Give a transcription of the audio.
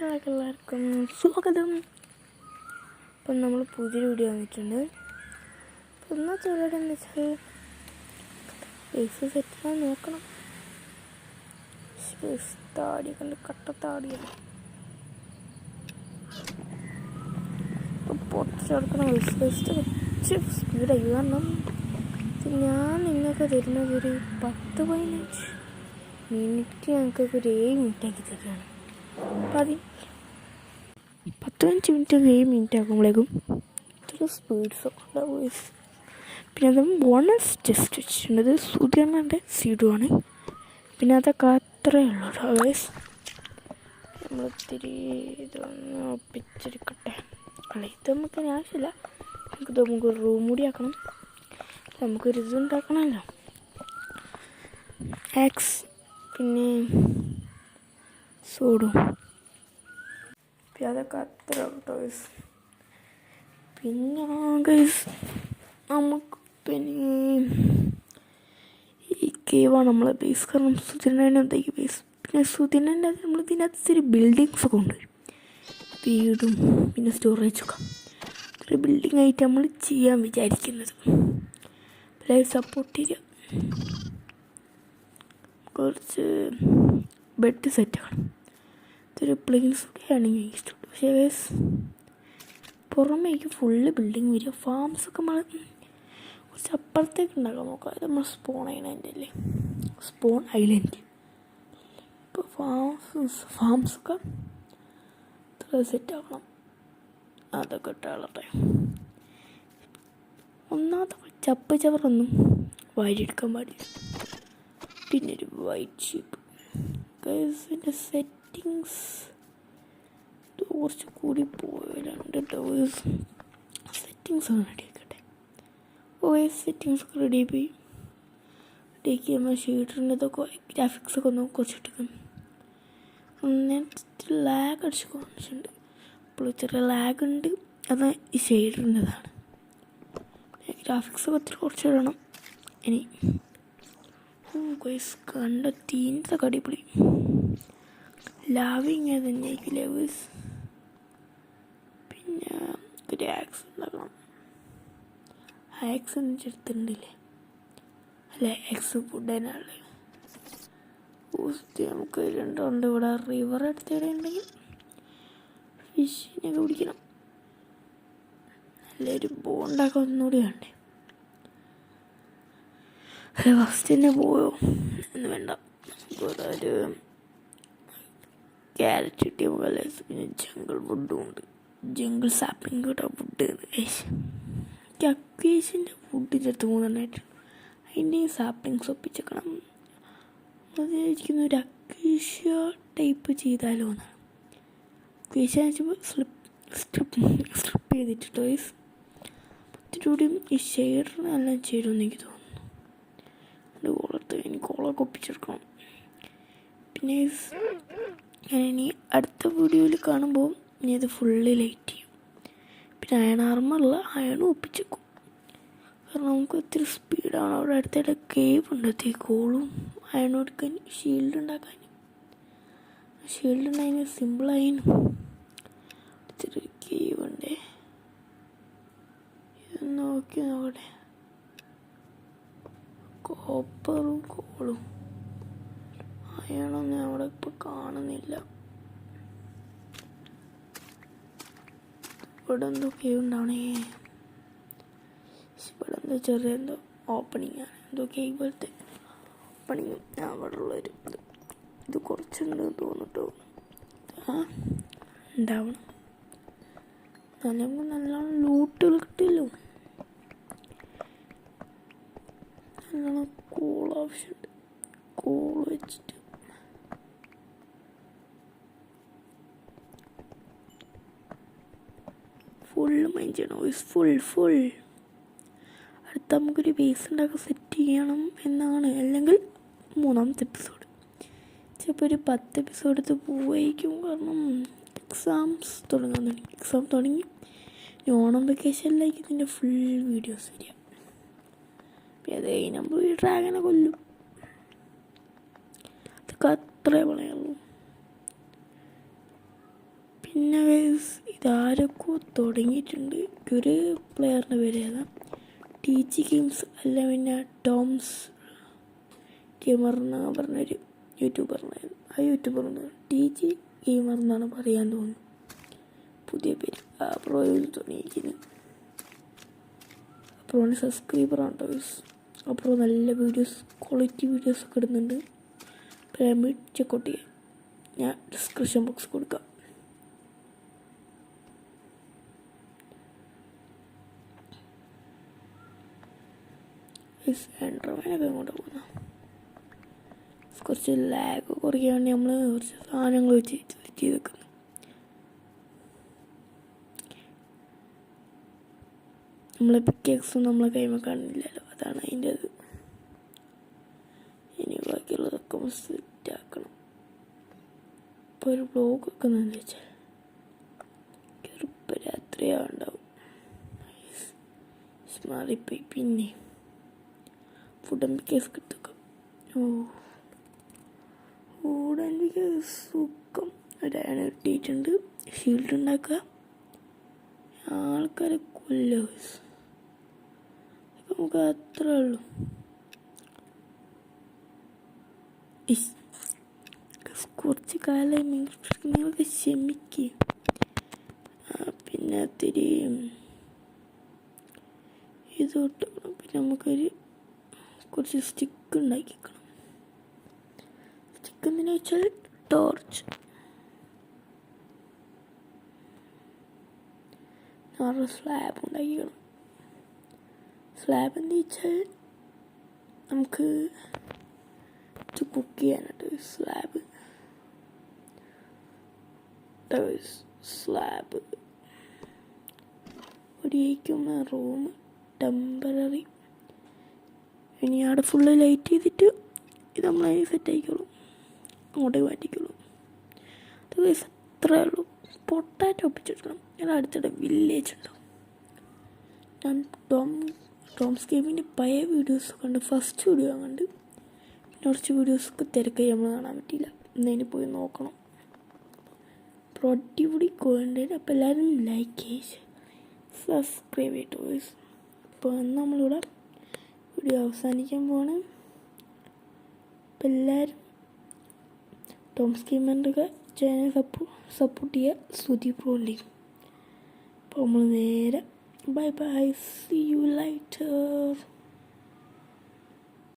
ചാനലിലേക്ക് എല്ലാവർക്കും സ്വാഗതം. അപ്പം നമ്മൾ പുതിയൊരു വീഡിയോ വന്നിട്ടുണ്ട്. അപ്പം ഇന്നത്തെ പരിപാടി എന്ന് വെച്ചാൽ ഫേസ് സെറ്റ് ചെയ്യാൻ നോക്കണം. താടി കണ്ട് കട്ടത്താടിയാണ് ഇപ്പം പൊട്ടിച്ചെടുക്കണം. ഫസ്റ്റ് വെച്ച് സ്പീഡായി. കാരണം ഞാൻ നിങ്ങൾക്ക് തരുന്നത് ഒരു 10-15 മിനിറ്റ്, ഞങ്ങൾക്കൊക്കെ ഒരു 7 മിനിറ്റാക്കി തരികയാണ്. അപ്പം 10-15 മിനിറ്റ് 7 മിനിറ്റ് ആക്കുമ്പോഴേക്കും ഇത്ര സ്പീഡ്സൊക്കെ ഉണ്ടാവുക. പിന്നെ അത് ബോണസ് ജസ്റ്റ് വെച്ചിട്ടുള്ളത് സുധീർണൻ്റെ സീഡുമാണ്. പിന്നെ അതൊക്കെ അത്രയേ ഉള്ളൂ ഗൈസ്. നമ്മളിത്തിരി ഇതൊന്ന് ഒപ്പിച്ചെടുക്കട്ടെ. അല്ല, ഇത് നമുക്ക് ആവശ്യമില്ല. നമുക്ക് റൂം കൂടി ആക്കണം. നമുക്കൊരു ഇതുണ്ടാക്കണമല്ലോ. ആക്സ് പിന്നെ സോഡും പിന്നെ അതൊക്കെ അത്ര ഗൈസ്. പിന്നെ ഗൈസ് നമുക്ക് പിന്നെ ഈ കേവാണ് നമ്മളെ ബേസ്. കാരണം സുധീരനെ എന്തായി ബേസ്. പിന്നെ സുധീരൻ്റെ അത് നമ്മൾ ഇതിനകത്ത് ഇത്തിരി ബിൽഡിങ്സൊക്കെ കൊണ്ടുവരും. വീടും പിന്നെ സ്റ്റോറേജൊക്കെ ഒരു ബിൽഡിംഗ് ആയിട്ട് നമ്മൾ ചെയ്യാൻ വിചാരിക്കുന്നത്. എല്ലാവരും സപ്പോർട്ട് ചെയ്യുക. കുറച്ച് ബെഡ് സെറ്റാണ്. ഇതൊരു പ്ലെയിൻ സ്റ്റുഡിയോയാണെങ്കിൽ എനിക്ക് ഇഷ്ടപ്പെട്ടു. പക്ഷേ പുറമേക്ക് ഫുള്ള് ബിൽഡിങ് വരിക. ഫാംസൊക്കെ നമ്മൾ കുറച്ച് അപ്പുറത്തേക്ക് ഉണ്ടാക്കാൻ നോക്കാം. അത് നമ്മൾ സ്പോൺ ഐലൻഡ് അല്ലേ, സ്പോൺ ഐലൻഡ്. ഇപ്പോൾ ഫാംസൊക്കെ ഇത്ര സെറ്റാക്കണം. അതൊക്കെ ഇട്ടാളട്ടെ. ഒന്നാമത്തെ ചവറൊന്നും വാരിയെടുക്കാൻ പാടില്ല. പിന്നെ ഒരു വൈറ്റ് ഷീപ്പ്. ഗൈസിൻ്റെ സെറ്റിങ്സ് കുറച്ച് കൂടി പോയതുണ്ട്. സെറ്റിങ്സ് ഒന്ന് റെഡി ആക്കട്ടെ. സെറ്റിങ്സ് ഒക്കെ റെഡി ആയി നമ്മൾ ഷീറ്ററിൻ്റെതൊക്കെ ഗ്രാഫിക്സൊക്കെ ഒന്ന് കുറച്ചിട്ടേക്കും. എന്നിട്ട് ലാഗ് അടിച്ച് കാണിച്ചിട്ടുണ്ട്. ഇപ്പോൾ ചെറിയ ലാഗ് ഉണ്ട്. അത് ഈ ഷെയ്ഡറിൻ്റെതാണ്. ഗ്രാഫിക്സൊക്കെ ഒത്തിരി കുറച്ചിടണം. ഇനി ഗൈസ് കണ്ട തീനത്തൊക്കെ അടിപൊളി. ലാവിങ് തന്നെയായിരിക്കില്ലേ ഗൈസ്. പിന്നെ ഒരു ആക്സ് ഉണ്ടാക്കണം. ആക്സ് എടുത്തിട്ടുണ്ടല്ലേ, അല്ലേ ആക്സ് ഫുഡ് തന്നെയല്ലേ. നമുക്ക് രണ്ടുണ്ട് ഇവിടെ. റിവർ അടുത്തിടെ ഉണ്ടെങ്കിൽ ഫിഷിനൊക്കെ പിടിക്കണം. നല്ലൊരു ബോണ്ടാക്കാൻ ഒന്നുകൂടി വേണ്ടേ. അല്ല, ഫസ്റ്റ് തന്നെ പോയോ എന്ന് വേണ്ട. നമുക്കൊരു ക്യാരറ്റ് കിട്ടിയ പോലെ. പിന്നെ ജംഗിൾ ഫുഡും ഉണ്ട്. ജംഗിൾ സാപ്പിങ് കിട്ടാൻ ഫുഡ്. എനിക്ക് അക്വേഷ്യൻ്റെ ഫുഡിൻ്റെ അടുത്ത് 3 അതിൻ്റെ സാപ്പിങ്സ് ഒപ്പിച്ചേക്കണം. അത് ഇരിക്കുന്ന ഒരു അക്വേഷ്യ ടൈപ്പ് ചെയ്താലോ എന്നാണ്. അക്വേഷ്യ വെച്ചപ്പോൾ സ്ട്രിപ്പ് ചെയ്തിട്ടോ ഒത്തിരി കൂടിയും ഈ ഷെയ്ഡറിനെല്ലാം ചേരുമെന്ന് എനിക്ക് തോന്നുന്നു. എനിക്ക് കോളൊക്കെ ഒപ്പിച്ചെടുക്കണം. പിന്നെ ഞാൻ ഇനി അടുത്ത വീഡിയോയിൽ കാണുമ്പോൾ ഇനി ഇത് ഫുള്ള് ലൈറ്റ് ചെയ്യും. പിന്നെ അയൺ ആർമറിൽ അയണും ഒപ്പിച്ചേക്കും. കാരണം നമുക്ക് ഒത്തിരി സ്പീഡാണ്. അവിടെ അടുത്തിടെ കേവ് ഉണ്ട്. കോളും അയണും എടുക്കാൻ, ഷീൽഡ് ഉണ്ടാക്കാൻ. ഷീൽഡ് ഉണ്ടായതിന് സിമ്പിളായിരുന്നു. ഒത്തിരി കേവ് ഉണ്ട്. ഇത് നോക്കട്ടെ. കോപ്പറും കോളും അയാളൊന്നും അവിടെ ഇപ്പം കാണുന്നില്ല. ഇവിടെ എന്തോ കേവ് ഉണ്ടാവണേ. ഇവിടെ എന്തോ ചെറിയ എന്തോ ഓപ്പണിങ് ആണ്. എന്തോ കേവ് പോലത്തെ ഓപ്പണിങ്. അവിടെ ഉള്ളൊരു ഇത് കുറച്ചുണ്ട് തോന്നിട്ടോ. ഉണ്ടാവണം. നമുക്ക് നല്ലോണം ലൂട്ടുകൾ കിട്ടില്ലോ. നല്ലോണം കോൾ ആവശ്യമുണ്ട്. കോൾ വെച്ചിട്ട് ഫുള്ള് മൈൻഡ് ചെയ്യണം. ഫുൾ അടുത്ത നമുക്കൊരു ബേസ് ഉണ്ടാക്കാൻ സെറ്റ് ചെയ്യണം എന്നാണ്. അല്ലെങ്കിൽ 3ാമത്തെ എപ്പിസോഡ്. ചിലപ്പോൾ ഒരു 10 എപ്പിസോഡ് എടുത്ത് പോവായിരിക്കും. കാരണം എക്സാം തുടങ്ങി ഓണം വെക്കേഷനിലേക്ക് ഇതിൻ്റെ ഫുൾ വീഡിയോസ് വരിക. അത് കഴിഞ്ഞപ്പോൾ ഈ ഡ്രാഗനെ കൊല്ലും. അതൊക്കെ അത്രേ പറയുള്ളൂ. പിന്നെ ഗൈസ് ഇതാരൊക്കെ തുടങ്ങിയിട്ടുണ്ട്. ഒരു പ്ലെയറിൻ്റെ പേര് ഏതാ, ടി ജി ഗെയിംസ് അല്ല പിന്നെ ടോംസ് ഗെയിമർ എന്നാണ് പറഞ്ഞൊരു യൂട്യൂബറിനായിരുന്നു. ആ യൂട്യൂബറിന് ടി ജി ഗെയിമർ എന്നാണ് പറയാൻ തോന്നുന്നു പുതിയ പേര്. ആ പ്രോയിൽ തുടങ്ങിയിരിക്കുന്നത്. അപ്രോന് സബ്സ്ക്രൈബറാണ് ഗൈസ്. അപ്രോ നല്ല വീഡിയോസ്, ക്വാളിറ്റി വീഡിയോസൊക്കെ ഇടുന്നുണ്ട്. പിരാമിഡ് ചെക്കൗട്ട് ചെയ്യാം, ഞാൻ ഡിസ്ക്രിപ്ഷൻ ബോക്സ് കൊടുക്കാം. എൻട്രമാനൊക്കെ ഇങ്ങോട്ട് പോകുന്ന കുറച്ച് ലാഗ് കുറയ്ക്കാൻ വേണ്ടി നമ്മൾ കുറച്ച് സാധനങ്ങൾ വെച്ച് സെറ്റ് ചെയ്ത് വെക്കുന്നു. നമ്മളെ പിക്കേക്സും നമ്മളെ കൈമ കാണുന്നില്ലല്ലോ, അതാണ് അതിൻ്റെ അത്. ഇനി ബാക്കിയുള്ളതൊക്കെ സെറ്റ് ആക്കണം. ഇപ്പോൾ ഒരു ബ്ലോഗ് വെക്കുന്നതെന്ന് വെച്ചാൽ ഇപ്പോൾ രാത്രിയാവുണ്ടാവും. മാറിപ്പോയി. പിന്നെ ഫുഡ് പിക്കേസ് കിട്ടും. ഓടാൻ സുഖം. ഒരാണ് കിട്ടിയിട്ടുണ്ട്. ഷീൽഡ് ഉണ്ടാക്കുക, ആൾക്കാരെ കൊല്ലുക. നമുക്ക് അത്രേ ഉള്ളൂ. കുറച്ച് കാലം നിങ്ങൾക്ക് ക്ഷമിക്കുക. പിന്നെ ഒത്തിരി ഇത് തൊട്ടണം. പിന്നെ നമുക്കൊരു കുറച്ച് സ്റ്റിക്ക് ഉണ്ടാക്കിക്കണം. സ്റ്റിക്ക് എന്തിനാ വെച്ചാൽ ടോർച്ച്. സ്ലാബ് ഉണ്ടാക്കിക്കണം. സ്ലാബ് എന്താ വെച്ചാൽ നമുക്ക് ഇത് കുക്ക് ചെയ്യാനായിട്ട് സ്ലാബ് ഒടിയിക്കുന്ന റൂം ടെമ്പററി. ഇനി അവിടെ ഫുള്ള് ലൈറ്റ് ചെയ്തിട്ട് ഇത് നമ്മളതിന് സെറ്റ് ആയിക്കോളും, അങ്ങോട്ടേക്ക് മാറ്റിക്കോളും. അത് അത്രേ ഉള്ളൂ. പൊട്ടാറ്റോ ഒപ്പിച്ചിടണം. ഞാൻ അടുത്തിടെ വില്ലേജ് ഉണ്ടാവും. ഞാൻ ടോംസ് ഗെയിമിൻ്റെ പഴയ വീഡിയോസ് കണ്ട്, ഫസ്റ്റ് വീഡിയോ കണ്ട്. പിന്നെ കുറച്ച് വീഡിയോസൊക്കെ തിരക്കായി നമ്മൾ കാണാൻ പറ്റിയില്ല. എന്നതിന് പോയി നോക്കണം. അപ്പോൾ അടിപൊളി കോണ്ടന്റ്. അപ്പോൾ എല്ലാവരും ലൈക്ക് ചെയ്ത് സബ്സ്ക്രൈബ് ചെയ്തിട്ട് വോയിസ്. അപ്പോൾ നമ്മളിവിടെ വീഡിയോ അവസാനിക്കാൻ പോവാണ്. അപ്പോൾ എല്ലാവരും ടോംസ് ഗെയിമറിൻ്റെ ചാനൽ സപ്പോർട്ട് ചെയ്യുക. സുദീപ് റോളി. അപ്പോൾ നമ്മൾ നേരെ bye bye, see you lighter.